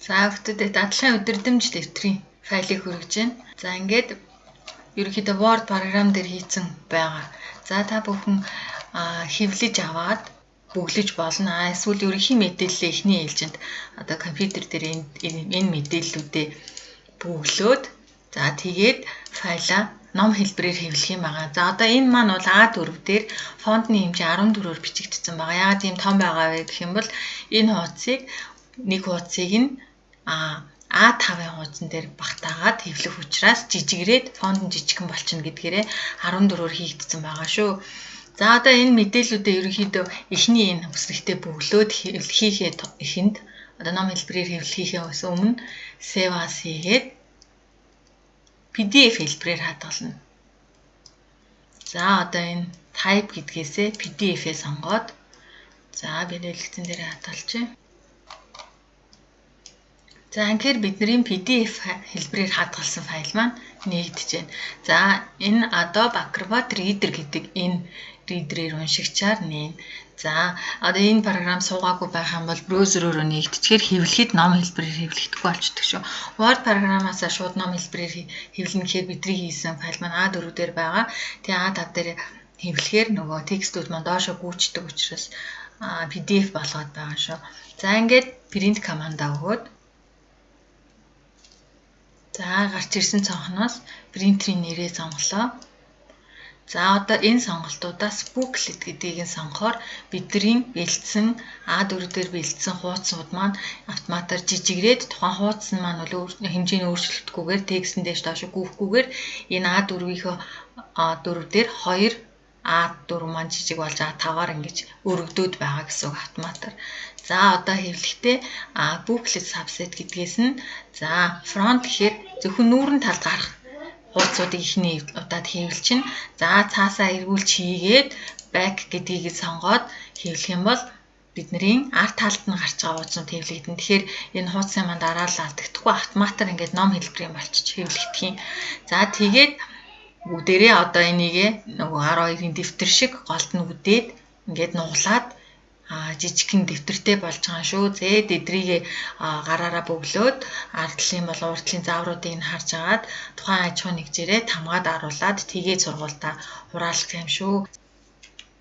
За хүүхдүүдэд дадлын өдөрдмж дэвтрийн файлыг хүргэж байна. За ингээд ерөнхийдөө Word програм дээр хийцэн байгаа. За та бүхэн хэвлэж аваад бүглэж болно. Эсвэл ерөнхий мэдээллээ эхний ээлжинд одоо компьютер дээр энэ мэдээллүүдээ бүглөөд за тэгээд файлаа ном хэлбэрээр хэвлэх юм байгаа. За одоо энэ маань бол A4 дээр фонтны хэмжээ 14-оор бичигдсэн байгаа. Яагаад тийм том байгаа вэ гэх юм бол энэ хуудсыг нэг хуудсыг нь A5-ын хуудсан дээр багтаагаад хэвлэх учраас жижигрээд фонт нь жижигхэн болчихно гэдгээрээ 14-оор хийгдсэн байгаа шүү. За одоо энэ мэдээллүүдээ ерөнхийдөө эхний энэ бүсрэгтээ бүглөөд хийхэд эхэнд одоо ном хэлбэрээр хэвлэхээс өмнө save as хийгээд PDF хэлбэрээр хадгална. За одоо энэ type гэдгээсээ PDF-ээ сонгоод за би нэлэгцэн дээр хадгалчих. За анхээр бидний PDF хэлбэрээр хадгалсан файл маань нэгдэж байна. За энэ Adobe Acrobat Reader гэдэг энэ reader-ээр уншигчаар нээн. За одоо энэ програм суугаагүй байх юм бол браузерөөрөө нэгдэчихээр хэвлэхэд ном хэлбэрээр хэвлэхдэггүй болчихдог шүү. Word програмаас шууд ном хэлбэрээр хэвлэнэ гэхээр бидний хийсэн файл маань A4 дээр байгаа. Тэгээ A5 дээр хэвлэхээр нөгөө текстүүд маань доошо гүйцдэг учраас PDF болгоод байгаа шүү. За ингээд print командаа өгөөд за гарч ирсэн цонхноос принтерийн нэрээ сонголоо. За одоо энэ сонголтуудаас booklet гэдгийг нь сонгохоор бидний бэлдсэн A4 дээр бэлдсэн хуудсууд маань автоматар жижигрээд тухайн хуудас нь маань бол хэмжээний өөрчлөлтгүйгээр текстэн дээш доош гүйхгүйгээр энэ A4-ийнхөө A4 дээр 2 A4 маань жижиг болж A5-аар ингэж өргөдөөд байгаа гэсэн үг автоматар. За одоо хэвлэхдээ booklet subset гэдгээс нь за front гэхээр зөвхөн нүүрэн талд гарах хуудсуудыг ихний удаад хэвлэчин. За цаасаа эргүүлж хийгээд back гэдгийг сонгоод хэвлэх юм бол бидний арт талд нь гарч байгаа хуудсууд хэвлэгдэн. Тэгэхээр энэ хуудсын маань дараалал алдагдахгүй автоматар ингээд ном хэлбэрийн болчих хэвлэгдэх юм. За тэгээд бүгдээрээ одоо энийгээ нөгөө 12-ын дэвтэр шиг голд нь үдээд ингээд нуглаад жижигхэн дэвтэртэй болж байгаа шүү. Зээд эдрийгээ гараараа бөглөөд ардлын бол урдлын заавруудыг нь харж агаад тухайн аж ахуй нэгжээрээ тамгаад аруулад тэгээд сургуультаа хураалгах юм шүү.